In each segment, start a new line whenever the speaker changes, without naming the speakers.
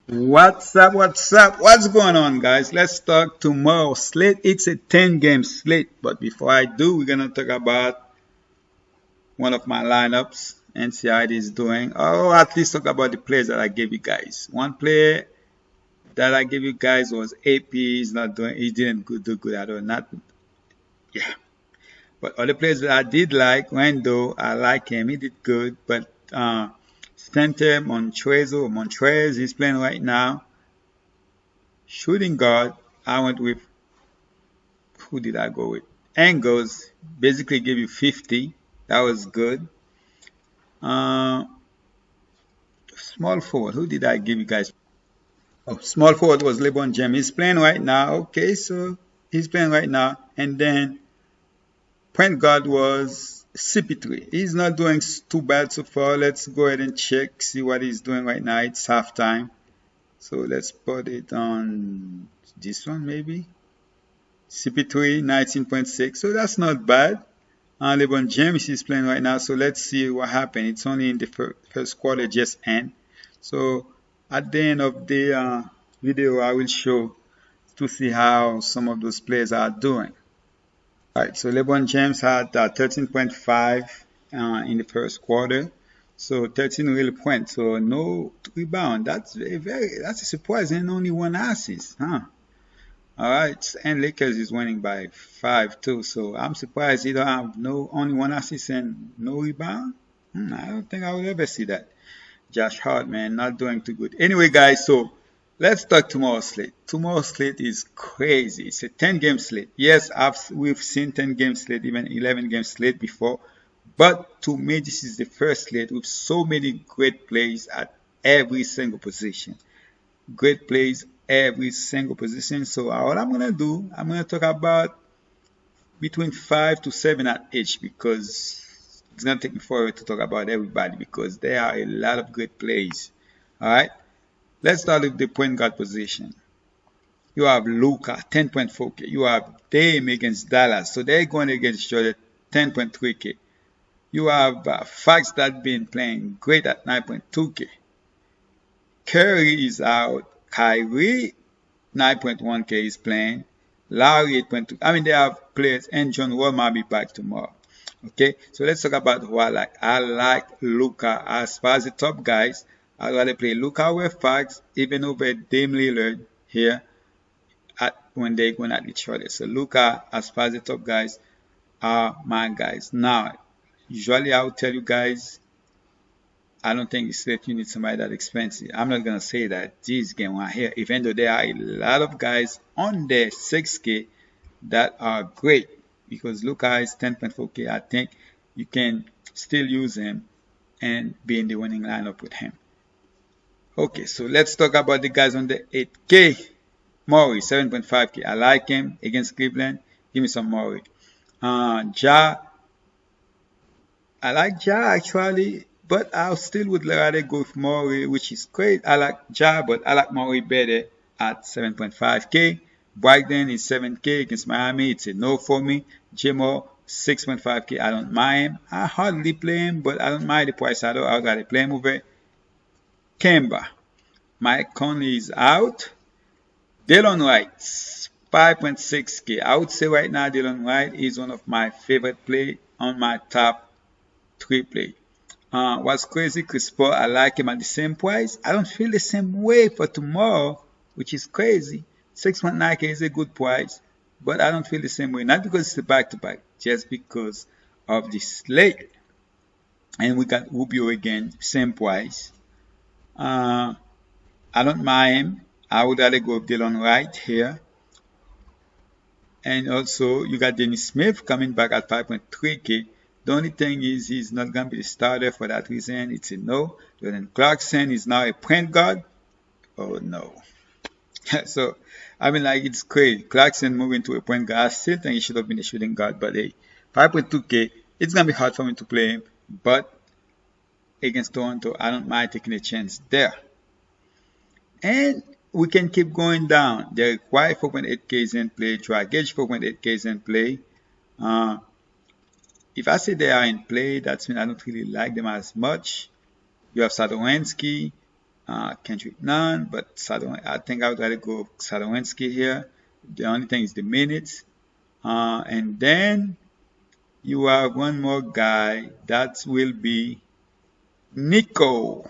What's up? What's up? What's going on, guys? Let's talk tomorrow slate. It's a 10-game slate, but before I do, we're gonna talk about one of my lineups and see how it is doing, or at least talk about the players that I gave you guys. One player that I gave you guys was AP. He's not doing. He didn't do good at all. Not yeah. But other players that I did like, Wendo, I like him. He did good. But center Montrez, he's playing right now. Shooting guard, I went with who did I go with? Angles basically gave you 50. That was good. Uh, small forward, who did I give you guys? Oh, small forward was LeBron James. He's playing right now. Okay, so he's playing right now. And then point guard was CP3. He's not doing too bad so far. Let's go ahead and check, see what he's doing right now. It's halftime. So let's put it on this one maybe. CP3, 19.6. So that's not bad. LeBron James is playing right now, so let's see what happened. It's only in the first quarter just end. So at the end of the video, I will show to see how some of those players are doing. All right, so LeBron James had 13.5 in the first quarter, so 13 real points, so no rebound. That's that's a surprise, and only one assist, huh? All right, and Lakers is winning by 5 too. So I'm surprised he don't have only one assist and no rebound. I don't think I will ever see that. Josh Hart, man, not doing too good. Anyway, guys, so let's talk tomorrow's slate. Tomorrow's slate is crazy. It's a 10-game slate. Yes, we've seen 10-game slate, even 11-game slate before. But to me, this is the first slate with so many great plays at every single position. Great plays every single position. So what I'm gonna do, I'm gonna talk about between 5 to 7 at each because it's gonna take me forever to talk about everybody because there are a lot of great plays. All right, let's start with the point guard position. You have Luka 10.4K. You have Dame against Dallas, so they're going against each other 10.3K. You have Fax that been playing great at 9.2K. Curry is out. Kyrie 9.1K is playing. Lowry 8.2. I mean, they have players, and John Wall might be back tomorrow. Okay, so let's talk about who I like. I like Luka. As far as the top guys, I'd rather play Luka with Fax, even over Dame Lillard here when they're going at each other. So Luka, as far as the top guys, are my guys. Now, usually I would tell you guys, I don't think it's that you need somebody that expensive. I'm not gonna say that this game right here, even though there are a lot of guys on there 6K that are great because Luka is 10.4K. I think you can still use him and be in the winning lineup with him. Okay, so let's talk about the guys on the 8K. Murray 7.5K. I like him against Cleveland. Give me some Murray. Ja, I like Ja actually, but I still would rather go with Murray, which is great. I like Ja, but I like Murray better at 7.5K. Brogdon is 7K against Miami. It's a no for me. Jimmo 6.5K. I don't mind him. I hardly play him, but I don't mind the price at all. I gotta play him over Kemba. Mike Conley is out. Dylan Wright 5.6K. I would say right now Dylan Wright is one of my favorite play on my top 3 play. What's crazy, Chris Paul, I like him at the same price. I don't feel the same way for tomorrow, which is crazy. 6.9K is a good price, but I don't feel the same way. Not because it's a back-to-back, just because of the slate. And we got Rubio again, same price. I don't mind him. I would rather go with Dylan Wright here. And also, you got Dennis Smith coming back at 5.3K. The only thing is he's not going to be the starter for that reason. It's a no. Jordan Clarkson is now a point guard. Oh, no. So, I mean, like, it's crazy. Clarkson moving to a point guard. I still think he should have been a shooting guard. But, hey, 5.2K, it's going to be hard for me to play him. But against Toronto, I don't mind taking a chance there. And we can keep going down. Derek White 4.8K is in play. Dragic 4.8K is in play. If I say they are in play, that means I don't really like them as much. You have Sadowski Kendrick Nunn, but I think I would rather go Sadowski here. The only thing is the minutes. And then you have one more guy that will be Nico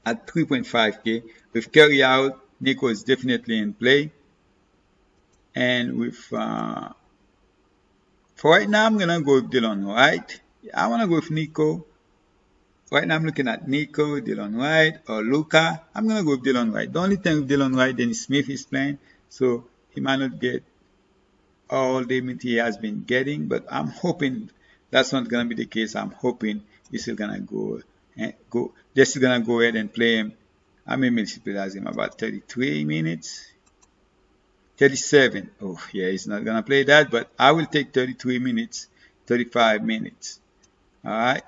at 3.5K. With carry out, Nico is definitely in play. And with for right now, I'm gonna go with Dylan White. I wanna go with Nico. Right now, I'm looking at Nico, Dylan White, or Luca. I'm gonna go with Dylan White. The only thing with Dylan White, Dennis Smith is playing, so he might not get all the minutes he has been getting, but I'm hoping that's not gonna be the case. I'm hoping he's still gonna they're still gonna go ahead and play him. How many minutes he plays him? About 33 minutes. 37. Oh yeah, he's not gonna play that, but I will take 33 minutes, 35 minutes. Alright.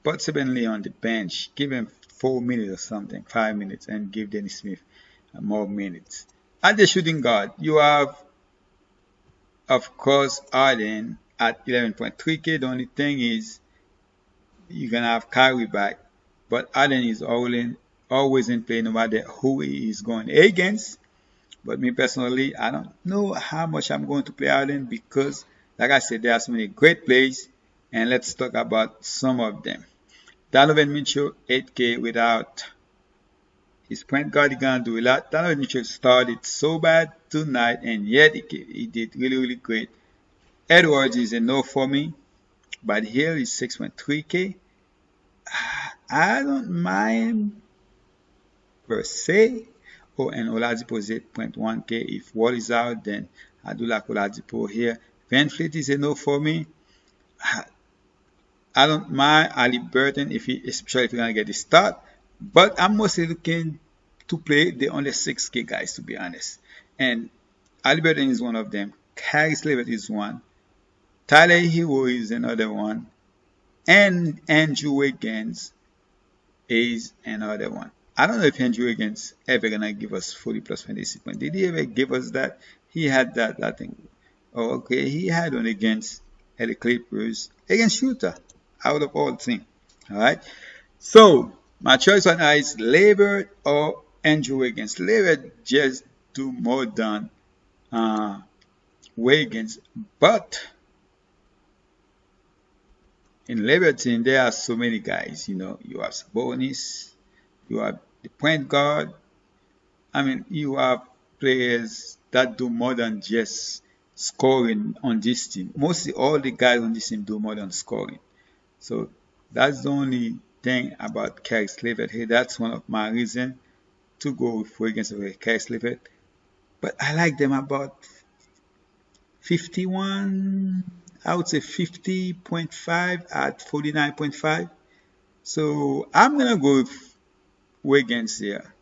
Put Sebenly on the bench. Give him 4 minutes or something, 5 minutes, and give Dennis Smith more minutes. At the shooting guard, you have, of course, Arden at 11.3K. The only thing is you're gonna have Kyrie back, but Arden is always in play no matter who he is going against. But me personally, I don't know how much I'm going to play Arden because, like I said, there are so many great plays, and let's talk about some of them. Donovan Mitchell, 8K without his point guard. He's gonna do a lot. Donovan Mitchell started so bad tonight, and yet he did really great. Edwards is a no for me, but here is 6.3K. I don't mind per se. Oh, and Oladipo is 8.1K. If Wall is out, then I do like Oladipo here. VanVleet is a no for me. I don't mind Ali Burton especially if you're gonna get the start, but I'm mostly looking to play the only 6K guys, to be honest. And Ali Burton is one of them. Caris LeVert is one. Tyler Hero is another one. And Andrew Wiggins is another one. I don't know if Andrew Wiggins ever gonna give us 40 plus fantasy points. Did he ever give us that? He had that, I think. Oh, okay, he had one against the Clippers, against Utah, out of all things. Alright. So my choice right now is LeVert or Andrew Wiggins. LeVert just do more than Wiggins, but in LeVert team there are so many guys. You have Sabonis, you have the point guard. I mean, you have players that do more than just scoring on this team. Mostly all the guys on this team do more than scoring. So that's the only thing about Caris LeVert here. That's one of my reasons to go with Wiggins over Caris LeVert. But I like them about 51, I would say 50.5 at 49.5. So I'm going to go with Wiggins here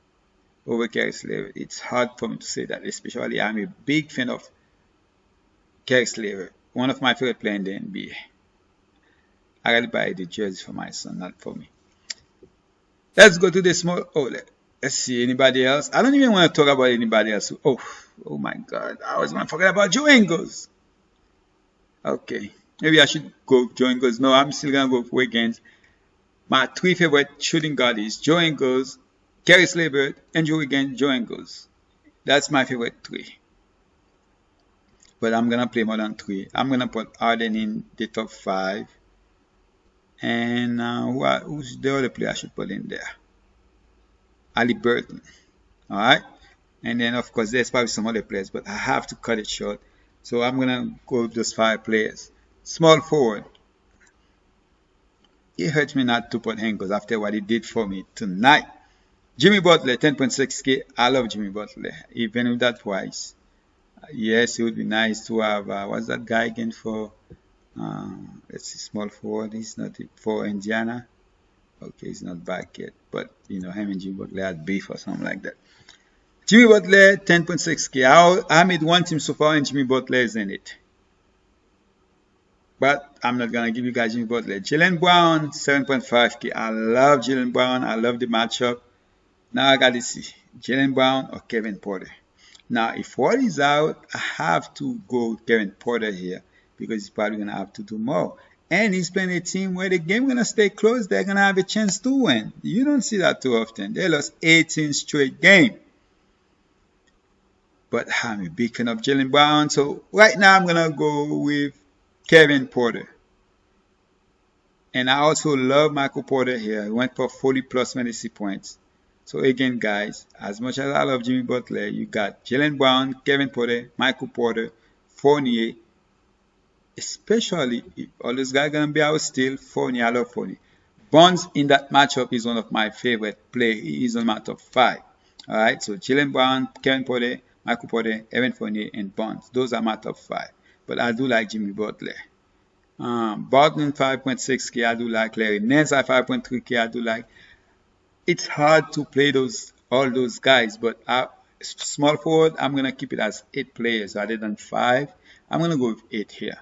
over Caris LeVert. It's hard for me to say that, especially I'm a big fan of Caris LeVert, one of my favorite players in the NBA. I gotta buy the jersey for my son, not for me. Let's go to the small. Oh, let's see anybody else. I don't even want to talk about anybody else. Oh my God! I was gonna forget about Joe Ingles. Okay, maybe I should go with Joe Ingles. No, I'm still gonna go with Wiggins. My 3 favorite shooting guard is Joe Ingles, Caris LeVert, Andrew Wiggins, Joe Ingles. That's my favorite 3. But I'm gonna play more than 3. I'm gonna put Arden in the top 5. And who's the other player I should put in there? Ali Burton. Alright. And then of course there's probably some other players, but I have to cut it short. So I'm gonna go with those 5 players. Small forward. It hurts me not to put Ingles after what he did for me tonight. Jimmy Butler, 10.6K. I love Jimmy Butler, even with that price. Yes, it would be nice to have, what's that guy again for, let's see, small forward. He's not for Indiana. Okay, he's not back yet, but him and Jimmy Butler had beef or something like that. Jimmy Butler, 10.6K. I made one team so far and Jimmy Butler is in it. But I'm not going to give you guys Jimmy Butler. Jaylen Brown, 7.5K. I love Jaylen Brown. I love the matchup. Now I got to see Jaylen Brown or Kevin Porter. Now, if Wall is out, I have to go with Kevin Porter here because he's probably going to have to do more. And he's playing a team where the game gonna stay close. They're gonna have a chance to win. You don't see that too often. They lost 18 straight games. But I'm a big fan of Jaylen Brown. So right now I'm gonna go with Kevin Porter. And I also love Michael Porter here. He went for 40 plus fantasy points. So again, guys, as much as I love Jimmy Butler, you got Jaylen Brown, Kevin Porter, Michael Porter, Fournier. Especially if all those guys gonna be out still, Fournier, I love Fournier. Bonds in that matchup is one of my favorite play. He is on my top 5. Alright, so Jaylen Brown, Kevin Porter, Michael Porter, Evan Fournier, and Bonds. Those are my top 5. But I do like Jimmy Butler. Barton 5.6k, I do like. Larry Nance at 5.3k, I do like. It's hard to play all those guys, but small forward, I'm gonna keep it as 8 players rather than 5. I'm gonna go with 8 here.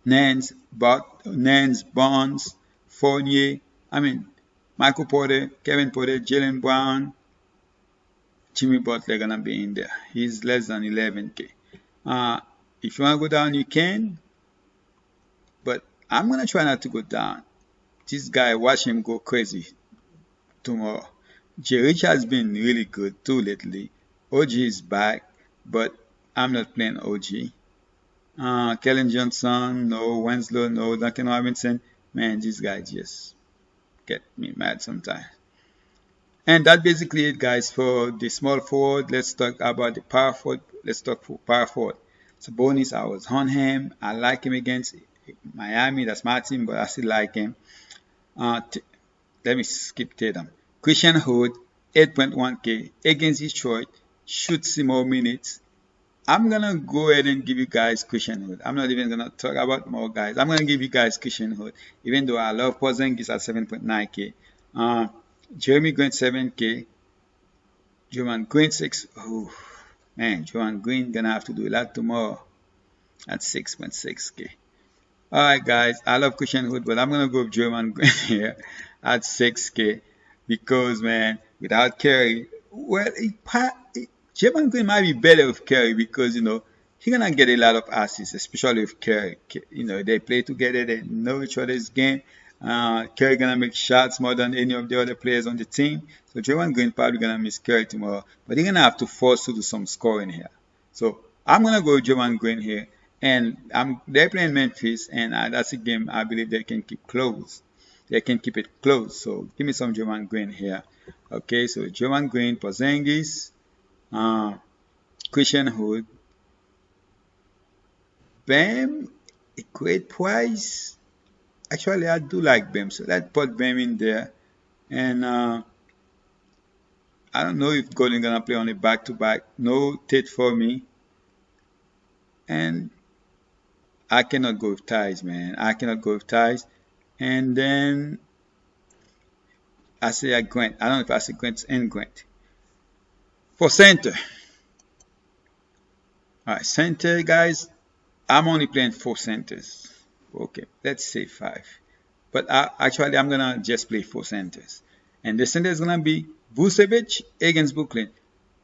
Nance, Bonds, Fournier, Michael Porter, Kevin Porter, Jaylen Brown, Jimmy Butler gonna be in there. He's less than 11k. If you wanna go down, you can. But I'm gonna try not to go down. This guy, watch him go crazy tomorrow. J. Rich has been really good too lately. OG is back, but I'm not playing OG. Kellen Johnson, no. Winslow, no. Duncan Robinson. Man, these guys just get me mad sometimes. And that's basically it, guys, for the small forward. Let's talk about the power forward. Let's talk for power forward. Sabonis, I was on him. I like him against Miami. That's my team, but I still like him. Let me skip Tatum. Christian Hood, 8.1k against Detroit. Should see more minutes. I'm gonna go ahead and give you guys Christian Hood. I'm not even gonna talk about more guys. I'm gonna give you guys Christian Hood, even though I love Porzingis at 7.9k. Jeremy Grant 7k. Draymond Green 6. Oh man, Draymond Green gonna have to do a lot tomorrow at 6.6k. Alright guys, I love Christian Hood, but I'm gonna go with Draymond Green here at 6k because man, without Curry, well, Draymond Green might be better with Curry because, he's gonna get a lot of assists, especially with Curry. They play together, they know each other's game. Curry gonna make shots more than any of the other players on the team. So Draymond Green probably gonna miss Curry tomorrow, but he's gonna have to force to do some scoring here. So I'm gonna go with Draymond Green here, and they're playing Memphis, and that's a game I believe they can keep close. They can keep it close. So give me some Draymond Green here. Okay, so Draymond Green, Porzingis. Christian Hood, Bam, a great price. Actually, I do like Bam, so let's put Bam in there. And I don't know if Golden gonna play on a back-to-back. No Tate for me. And I cannot go with ties, man. I cannot go with ties. And then I say Grant. I don't know if I say Grant and Grant. For center. Alright, center, guys. I'm only playing 4 centers. Okay, let's say 5. But actually, I'm going to just play 4 centers. And the center is going to be Vucevic against Brooklyn.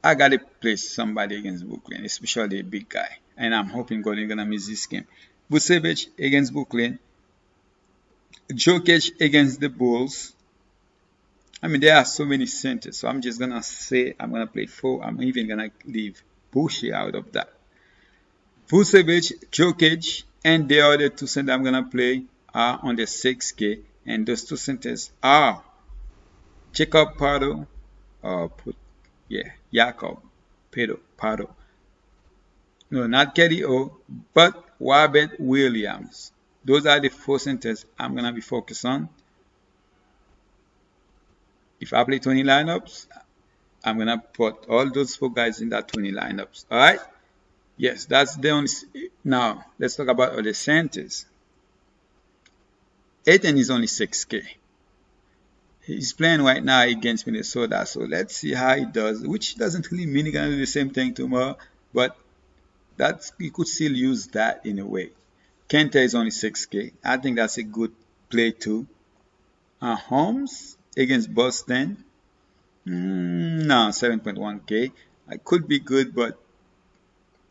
I got to play somebody against Brooklyn, especially a big guy. And I'm hoping Golden going to miss this game. Vucevic against Brooklyn. Jokic against the Bulls. There are so many centers, so I'm just going to say I'm going to play 4. I'm even going to leave Bushy out of that. Vucevic, Jokic, and the other 2 centers I'm going to play are on the 6k. And those 2 centers are Jakob Pardo, Jakob Pardo. No, not Kelly O, but Robert Williams. Those are the 4 centers I'm going to be focused on. If I play 20 lineups, I'm going to put all those 4 guys in that 20 lineups. Alright? Yes, that's the only. Now, let's talk about other centers. Ayton is only 6k. He's playing right now against Minnesota, so let's see how he does, which doesn't really mean he's going to do the same thing tomorrow, but you could still use that in a way. Kenta is only 6k. I think that's a good play too. Holmes against Boston. No, 7.1k. I could be good, but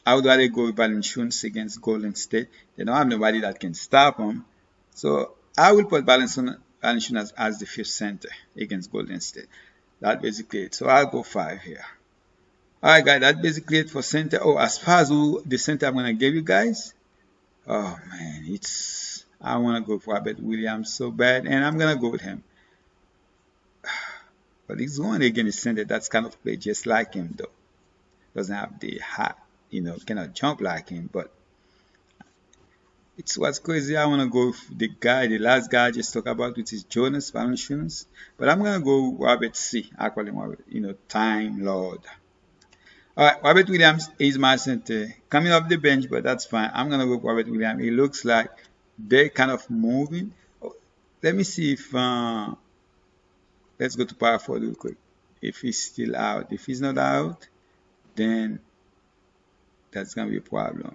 I would rather go with Valanciunas against Golden State. They don't have nobody that can stop them. So I will put Valanciunas as the fifth center against Golden State. That's basically it. So I'll go 5 here. Alright guys, that's basically it for center. Oh, as far as the center I'm gonna give you guys. Oh man, I wanna go for Robert Williams so bad, and I'm gonna go with him. But he's going against a center that's kind of play just like him though. Doesn't have the hat, cannot jump like him, but it's what's crazy. I want to go with the last guy I just talked about, which is Jonas Valanciunas. But I'm going to go Robert C. I call him Robert, Time Lord. Alright, Robert Williams is my center. Coming off the bench, but that's fine. I'm going to go with Robert Williams. It looks like they're kind of moving. Oh, let me see if, let's go to power forward real quick. If he's still out. If he's not out, then that's going to be a problem.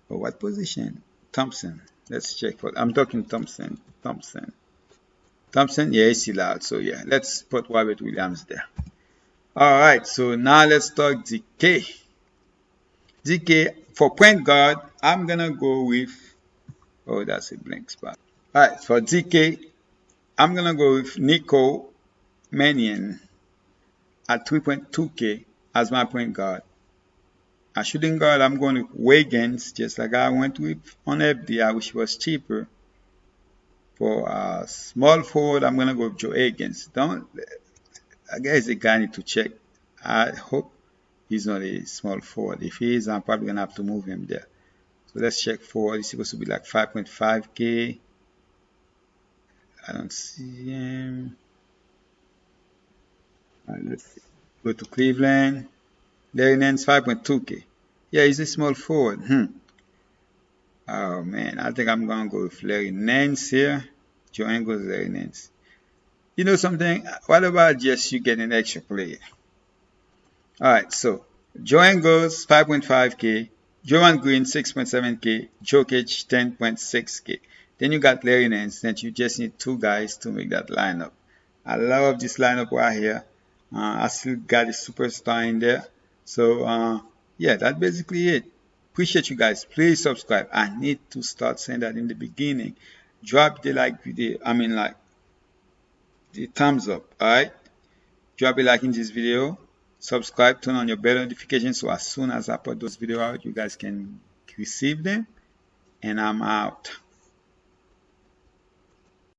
Oh, what position? Thompson. Let's check for. I'm talking Thompson. Thompson. Yeah, he's still out. So yeah, let's put Robert Williams there. All right. So now let's talk DK. DK for point guard. I'm gonna go with. Oh, that's a blank spot. All right. For DK, I'm gonna go with Nico Mannion at 3.2K as my point guard. A shooting guard, I'm going with Wiggins, just like I went with on FD. I wish it was cheaper. For a small forward, I'm going to go with Joe Higgins. I guess the guy need to check. I hope he's not a small forward. If he is, I'm probably going to have to move him there. So let's check forward. He's supposed to be like 5.5K. I don't see him. All right, let's go to Cleveland. Larry Nance 5.2K. Yeah, he's a small forward. Oh man, I think I'm gonna go with Larry Nance here. Joe Ingles, Larry Nance. You know something? What about just you get an extra player? Alright, so Joe Ingles 5.5K, Joan Green 6.7K, Jokic 10.6K. Then you got Larry Nance, that you just need 2 guys to make that lineup. I love this lineup right here. I still got a superstar in there. So yeah, that's basically it. Appreciate you guys. Please subscribe. I need to start saying that in the beginning. Drop the like video. The thumbs up. Alright. Drop a like in this video. Subscribe. Turn on your bell notifications so as soon as I put those videos out, you guys can receive them. And I'm out.